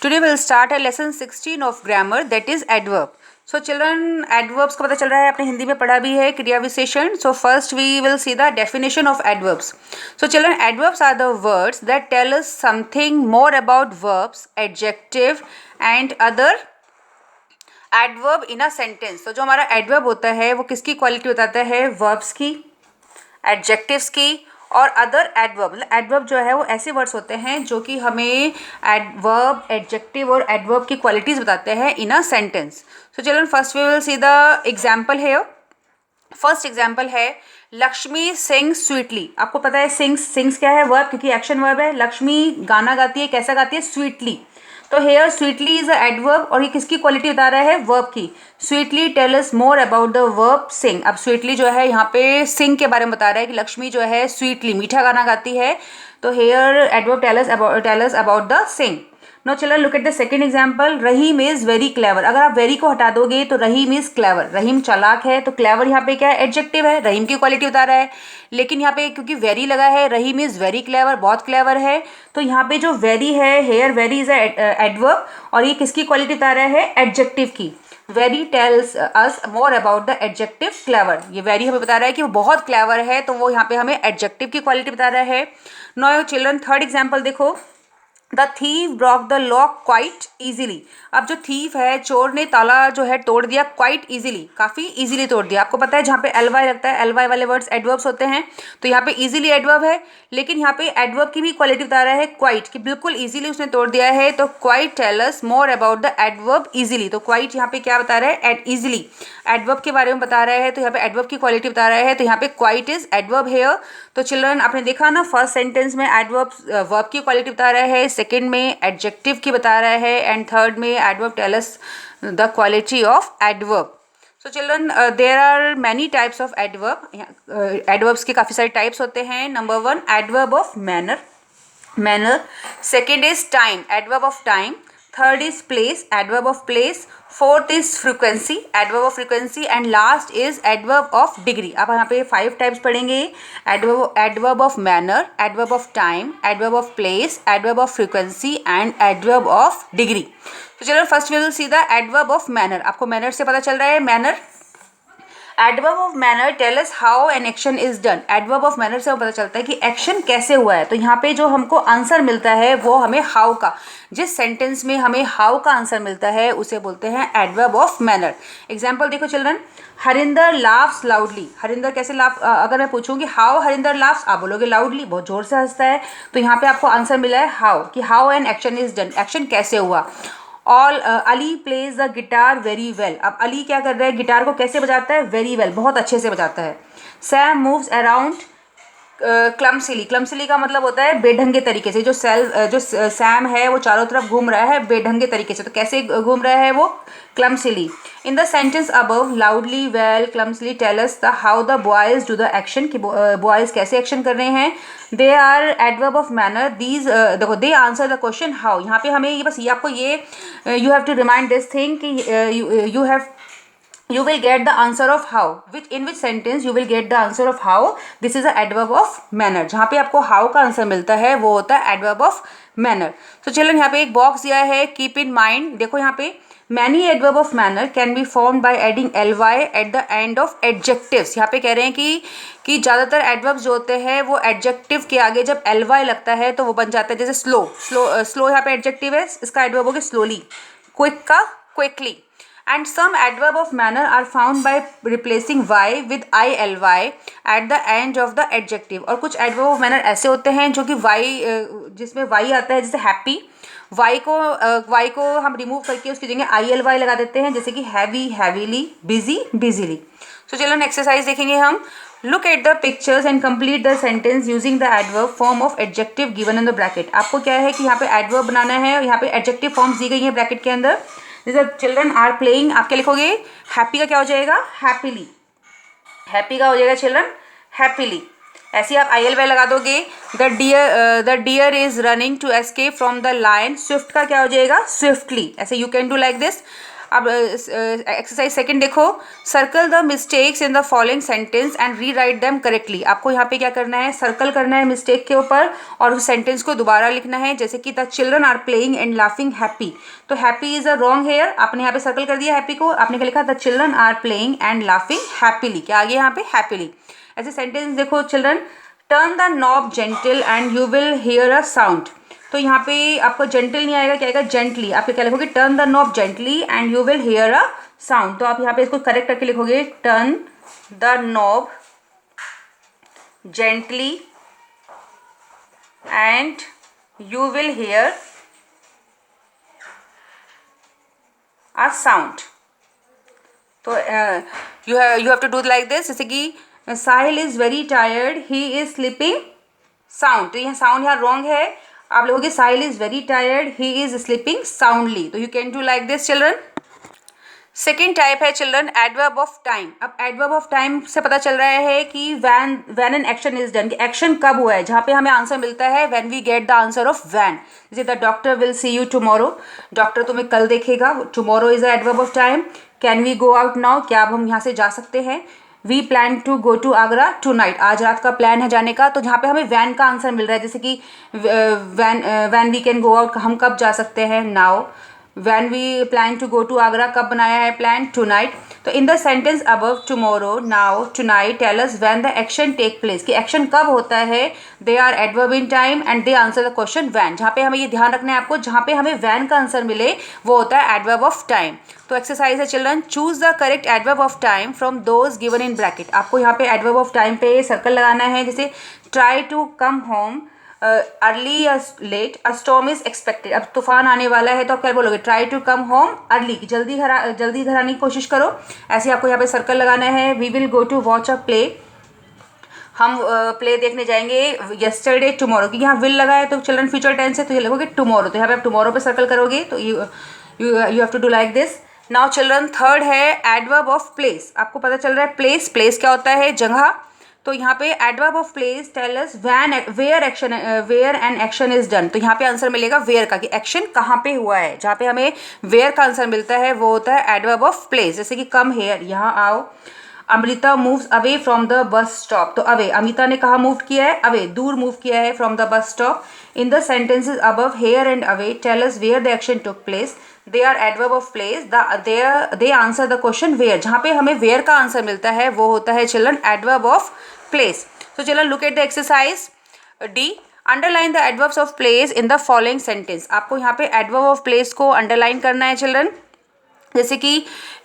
Today we'll start our lesson 16 of grammar, that is adverb. So children, adverbs का पता चल रहा है, आपने हिंदी में पढ़ा भी है क्रिया विशेषण. So first we will see the definition of adverbs. So children, adverbs are the words that tell us something more about verbs, adjective and other adverb in a sentence. तो जो हमारा adverb होता है वो किसकी क्वालिटी बताता है? verbs की, adjectives की और अदर एडवर्ब. मतलब एडवर्ब जो है वो ऐसे वर्ड्स होते हैं जो कि हमें एडवर्ब, एडजेक्टिव और एडवर्ब की क्वालिटीज़ बताते हैं in a sentence. So children, first we will see the example है. फर्स्ट एग्जाम्पल है लक्ष्मी सिंग्स स्वीटली. आपको पता है सिंग्स क्या है? वर्ब, क्योंकि एक्शन वर्ब है. लक्ष्मी गाना गाती है, कैसा गाती है? स्वीटली. तो here sweetly is a adverb और ये किसकी क्वालिटी बता रहा है? वर्ब की. Sweetly tell us more about the verb sing. अब स्वीटली जो है यहाँ पे सिंग के बारे में बता रहा है कि लक्ष्मी जो है स्वीटली मीठा गाना गाती है. तो here adverb tell us about the sing. No children, look at the second example. Rahim is very clever. अगर आप वेरी को हटा दोगे तो रहीम इज क्लेवर. रहीम चालाक है, तो क्लेवर यहाँ पे क्या है? एडजेक्टिव है, रहीम की क्वालिटी बता रहा है. लेकिन यहाँ पे क्योंकि वेरी लगा है, रहीम इज वेरी क्लेवर, बहुत क्लेवर है, तो यहाँ पे जो वेरी है, हेयर वेरी इज एडवर्ब और ये किसकी क्वालिटी बता रहा है? एडजेक्टिव की. Very tells us more about the adjective clever. ये वेरी हमें बता रहा है कि वो बहुत क्लेवर है, तो वो यहाँ पे हमें एडजेक्टिव की क्वालिटी बता रहा है. नो चिल्ड्रन, थर्ड एग्जाम्पल देखो. The thief Brock the lock quite easily. अब जो थीव है, चोर ने ताला जो है तोड़ दिया क्वाइट ईजिली, काफ़ी ईजिली तोड़ दिया. आपको पता है जहाँ पे एल वाई लगता है, एल वाई वाले वर्ड्स एडवर्ब्स होते हैं. तो यहाँ पे ईजिली एडवर्ब है, लेकिन यहाँ पे एडवर्ब की भी क्वालिटी बता रहा है क्वाइट, कि बिल्कुल ईजिली उसने तोड़ दिया है. तो quite tell us more about the adverb easily. तो क्वाइट यहाँ पे क्या बता रहा है? ईजिली एडवर्ब के बारे में बता रहा है, तो यहाँ पे एडवर्ब की क्वालिटी बता रहा है. तो यहाँ पे क्वाइट इज एडवर्ब हेयर. तो चिल्ड्रन, आपने देखा ना, फर्स्ट सेंटेंस में एडवर्ब वर्ब की क्वालिटी बता रहा है, सेकंड में एडजेक्टिव की बता रहा है एंड थर्ड में adverb tell us the quality of adverb. So children, there are many types of adverb. Adverbs के काफ़ी सारे टाइप्स होते हैं. Number 1, adverb of manner. Second is time, adverb of time. Third is place, adverb of place. Fourth is frequency, adverb of frequency. And last is adverb of degree. आप यहाँ पे 5 types पढ़ेंगे. Adverb of manner, adverb of time, adverb of place, adverb of frequency and adverb of degree. तो चलो first we will see the adverb of manner. आपको manner से पता चल रहा है, manner. Adverb of manner tell us how an action is done. Adverb of manner से हमें पता चलता है कि एक्शन कैसे हुआ है. तो यहाँ पे जो हमको आंसर मिलता है वो हमें हाउ का. जिस सेंटेंस में हमें हाउ का आंसर मिलता है उसे बोलते हैं एडवर्ब ऑफ मैनर. एग्जाम्पल देखो children. Harinder laughs loudly. Harinder कैसे लाफ, अगर मैं पूछूंगी हाउ हरिंदर लाफ्स, आप बोलोगे लाउडली, बहुत जोर से हंसता है. तो यहाँ पे आपको आंसर मिला है हाउ, कि how an action is done, action कैसे हुआ. Ali plays the guitar very well. अब अली क्या कर रहा है? गिटार को कैसे बजाता है? वेरी वेल, बहुत अच्छे से बजाता है. Sam moves around clumsily. Clumsily का मतलब होता है बेढंगे तरीके से. जो सैम है वो चारों तरफ घूम रहा है बेढंगे तरीके से. तो कैसे घूम रहा है वो? Clumsily. In the sentence above, loudly, well, clumsily tell us the how the boys do the action, कि बॉयज कैसे एक्शन कर रहे हैं. They are adverb of manner. These देखो, they answer the question how. यहाँ पे हमें ये बस ये आपको ये you have to remind this thing कि you will get the answer of how, in which sentence you will get the answer of how. this is a adverb of manner. जहाँ पे आपको how का आंसर मिलता है वो होता है adverb of manner. तो चलो यहाँ पे एक बॉक्स दिया है, keep in mind. देखो यहाँ पे many adverb of manner can be formed by adding ly at the end of adjectives. यहाँ पे कह रहे हैं कि ज़्यादातर adverbs जो होते हैं वो adjective के आगे जब ly लगता है तो वो बन जाता है. जैसे slow यहाँ पे adjective है, इसका adverb हो गया slowly. quick का quickly. And some adverb of manner are found by replacing y with ily at the end of the adjective. और कुछ adverb of manner ऐसे होते हैं जो कि जिसमें y आता है, जैसे happy. y को हम रिमूव करके उसकी जगह ily लगा देते हैं, जैसे कि heavy, heavily, busy, busily. So चलो एक्सरसाइज देखेंगे हम. Look at the pictures and complete the sentence using the adverb form of adjective given in the bracket. आपको क्या है कि यहाँ पे adverb बनाना है और यहाँ पे adjective forms दी गई है ब्रैकेट के अंदर. जैसे चिल्ड्रन आर प्लेइंग, आप क्या लिखोगे? हैप्पी का क्या हो जाएगा? हैप्पीली. हैप्पी का हो जाएगा चिल्ड्रन हैप्पीली. ऐसे आप आई एल वाई लगा दोगे. The deer is running to escape from the lion. Swift का क्या हो जाएगा? स्विफ्टली. ऐसे you can do like this. अब एक्सरसाइज सेकंड देखो, circle the mistakes in the following sentence and rewrite them correctly. आपको यहाँ पे क्या करना है, सर्कल करना है मिस्टेक के ऊपर और उस सेंटेंस को दोबारा लिखना है। जैसे कि the children are playing and laughing happy, तो happy is a wrong here, आपने यहाँ पे सर्कल कर दिया हैप्पी को, आपने क्या लिखा, the children are playing and laughing happily, क्या आ गया यहाँ पे, हैप्पीली। ऐसे सेंटेंस देखो, children turn the knob gentle and you will hear a sound, तो यहाँ पे आपको जेंटल नहीं आएगा, क्या आएगा, जेंटली। आप क्या लिखोगे, turn the knob gently and you will hear a sound, तो आप यहाँ पे इसको करेक्ट करके लिखोगे, turn the knob gently and you will hear a sound. तो you have to do like this. जैसे कि Sahil is very tired, he is sleeping sound, तो यहाँ साउंड यहाँ रॉन्ग है, आप लोगोगे Sahil is very tired, he is sleeping soundly, तो you can do like this children. Second type है चिल्ड्रन एडवर्ब ऑफ टाइम। अब एडवर्ब ऑफ टाइम से पता चल रहा है कि when an action is done, कि एक्शन कब हुआ है, जहाँ पे हमें आंसर मिलता है when we get the answer of when. जैसे the doctor will see you tomorrow, doctor तुम्हें कल देखेगा, tomorrow is the adverb of time. Can we go out now, क्या अब हम यहाँ से जा सकते हैं। We plan to go to Agra tonight, आज रात का प्लान है जाने का, तो जहाँ पे हमें वैन का आंसर मिल रहा है। जैसे कि when we can go out, हम कब जा सकते हैं, now. When we plan to go to Agra, कब बनाया है प्लान, टू नाइट। तो in the sentence above, tomorrow, now, tonight, tell us when the action take place, कि एक्शन कब होता है, they are adverb in time and they answer the question when. जहाँ पे हमें ये ध्यान रखना है आपको, जहाँ पे हमें वैन का आंसर मिले वो होता है एडवर्ब ऑफ टाइम। तो एक्सरसाइज है children, choose the correct adverb of time from those given in bracket. आपको यहाँ पे एडवर्ब ऑफ टाइम पे सर्कल लगाना है। जैसे try to come home early या late, a storm is expected, अब तूफान आने वाला है, तो आप क्या बोलोगे, try to come home early, जल्दी घर आने की कोशिश करो। ऐसे आपको यहाँ पे सर्कल लगाना है। We will go to watch a play, हम प्ले देखने जाएंगे येस्टरडे टुमारो, क्योंकि यहाँ विल लगा है तो चिल्ड्रन फ्यूचर टेंस है, तो ये लिखोगे टुमारो, तो यहाँ पे आप टुमारो पे सर्कल करोगे। तो you have to do like this. Now children third है एडवर्ब ऑफ प्लेस। आपको पता चल रहा है प्लेस, प्लेस क्या होता है, जगह। तो यहाँ पे adverb of place tell us where an action is done, तो यहाँ पे आंसर मिलेगा वेयर का, कि एक्शन कहाँ पे हुआ है। जहाँ पे हमें वेयर का आंसर मिलता है वो होता है एडवर्ब ऑफ प्लेस। जैसे कि कम हेयर, यहाँ आओ। Amrita moves away from the bus stop, तो अवे, अमिता ने कहाँ मूव किया है, अवे, दूर मूव किया है from the bus stop. In the sentences above, here and away tell us where the action took place, they are adverb of place, they answer the question where. जहाँ पे हमें where का answer मिलता है वो होता है children adverb of place. So children, look at the exercise D. Underline the adverbs of place in the following sentence. आपको यहाँ पे adverb of place को underline करना है चिल्ड्रन। जैसे कि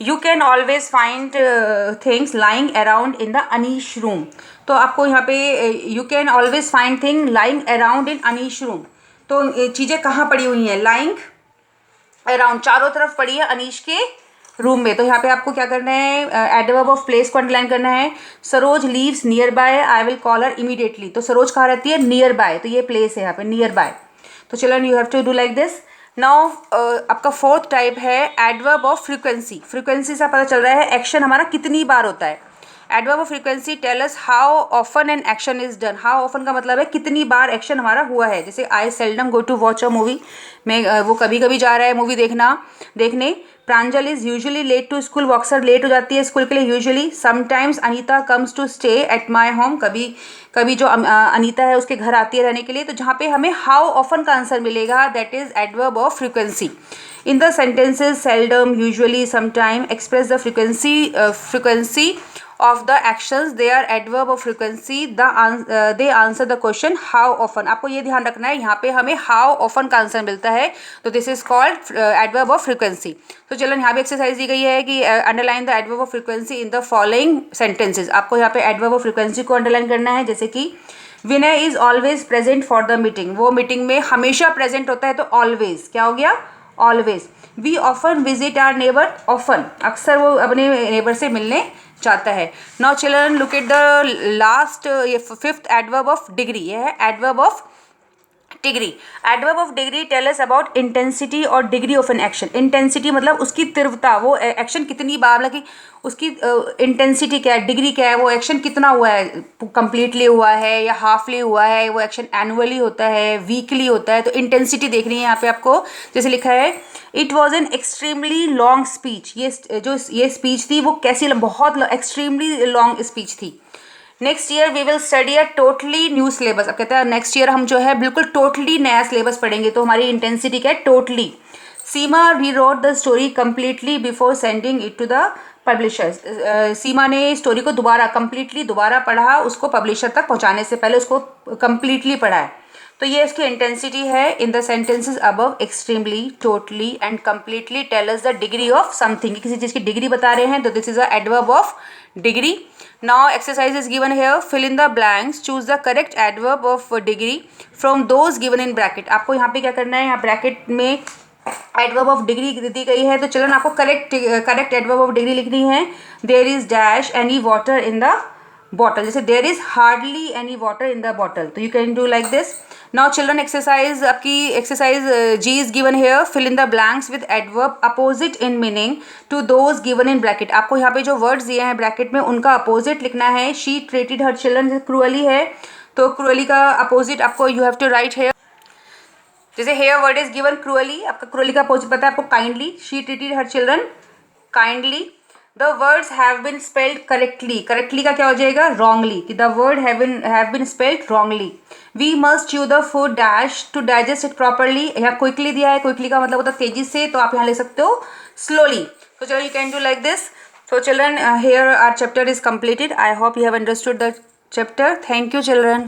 you can always find things lying around in the Anish room, तो आपको यहाँ पे you can always find things lying around in Anish room, तो चीज़ें कहाँ पड़ी हुई हैं, lying around, चारों तरफ पड़ी है अनीश के रूम में। तो यहाँ पे आपको क्या करना है, एडवर्ब ऑफ प्लेस को अंडरलाइन करना है। Saroj leaves near by, I will call her immediately, तो सरोज कहाँ रहती है, नियर बाय, तो ये प्लेस है यहाँ पे नियर बाय। तो children you have to do like this. Now आपका फोर्थ टाइप है एडवर्ब ऑफ फ्रीक्वेंसी। फ्रीक्वेंसी से पता चल रहा है एक्शन हमारा कितनी बार होता है। Adverb of frequency tell us how often an action is done. How often का मतलब है कितनी बार एक्शन हमारा हुआ है। जैसे I seldom go to watch a movie, मैं वो कभी कभी जा रहा है मूवी देखने। Pranjal is usually late to school, वो अक्सर लेट हो जाती है स्कूल के लिए usually. Sometimes Anita comes to stay at my home, कभी कभी जो अनीता है उसके घर आती है रहने के लिए। तो जहाँ पे हमें हाउ ऑफन का आंसर मिलेगा that is adverb of frequency. In the sentences seldom, usually, sometime express the frequency of the actions, they are adverb of frequency, they answer the question how often। आपको ये ध्यान रखना है, यहाँ पे हमें how often का आंसर मिलता है, तो this is called adverb of frequency। तो चलो यहाँ पे एक्सरसाइज दी गई है कि underline the adverb of frequency in the following sentences। आपको यहाँ पे adverb of frequency को अंडरलाइन करना है। जैसे कि Vinay is always present for the meeting, वो मीटिंग में हमेशा प्रेजेंट होता है, तो ऑलवेज क्या हो गया, always. We often visit our neighbour, often अक्सर वो अपने नेबर से मिलने चाहता है। Now children look at the last, ये फिफ्थ एडवर्ब ऑफ डिग्री, ये है adverb of degree. Adverb of degree tell us about intensity और degree of an action. Intensity मतलब उसकी तीव्रता, वो एक्शन कितनी बार, मतलब कि उसकी इंटेंसिटी क्या है, डिग्री क्या है, वो एक्शन कितना हुआ है, कंप्लीटली हुआ है या हाफली हुआ है, वो एक्शन एनुअली होता है, वीकली होता है। तो इंटेंसिटी देखनी है यहाँ पे आपको। जैसे लिखा है it was an extremely long speech. ये स्पीच थी वो कैसी, बहुत एक्सट्रीमली लॉन्ग स्पीच थी। Next year we will study a totally new syllabus. अब कहता है नेक्स्ट ईयर हम जो है बिल्कुल टोटली नया सिलेबस पढ़ेंगे, तो हमारी इंटेंसिटी क्या है, totally. Seema rewrote the story completely before sending it to the publishers. Seema ने स्टोरी को दोबारा पढ़ा, उसको पब्लिशर तक पहुंचाने से पहले उसको कम्प्लीटली पढ़ा है। तो ये इसकी इंटेंसिटी है। In the sentences above extremely, totally and completely tell us the degree of something. किसी चीज़ की डिग्री बता रहे हैं तो this is a adverb of degree. Now exercise is given here, fill in the blanks, choose the correct adverb of degree from those given in bracket. आपको यहाँ पे क्या करना है, यहाँ ब्रैकेट में एडवर्ब ऑफ डिग्री दी गई है, तो चिल्ड्रन आपको करेक्ट एडवर्ब ऑफ डिग्री लिखनी है। There is dash any water in the bottle, जैसे there is hardly any water in the bottle, तो you can do like this. Now children exercise, आपकी exercise G is given here, fill in the blanks with adverb opposite in meaning to those given in bracket. आपको यहाँ पे जो words दिए हैं bracket में उनका अपोजिट लिखना है। She treated her children cruelly है, तो क्रूअली का अपोजिट आपको you have to write here. जैसे here word is given cruelly, आपका क्रूअली का अपोजिट पता है आपको kindly. She treated her children kindly. The words have been spelled correctly, correctly का क्या हो जाएगा, रॉन्गली, कि the word have been spelled wrongly. We must chew the food dash to digest it properly. यहाँ quickly दिया है, quickly का मतलब होता है तेजी से, तो आप यहाँ ले सकते हो स्लोली। तो चलो you can do like this. So children, here our chapter is completed. I hope you have understood the chapter. Thank you children.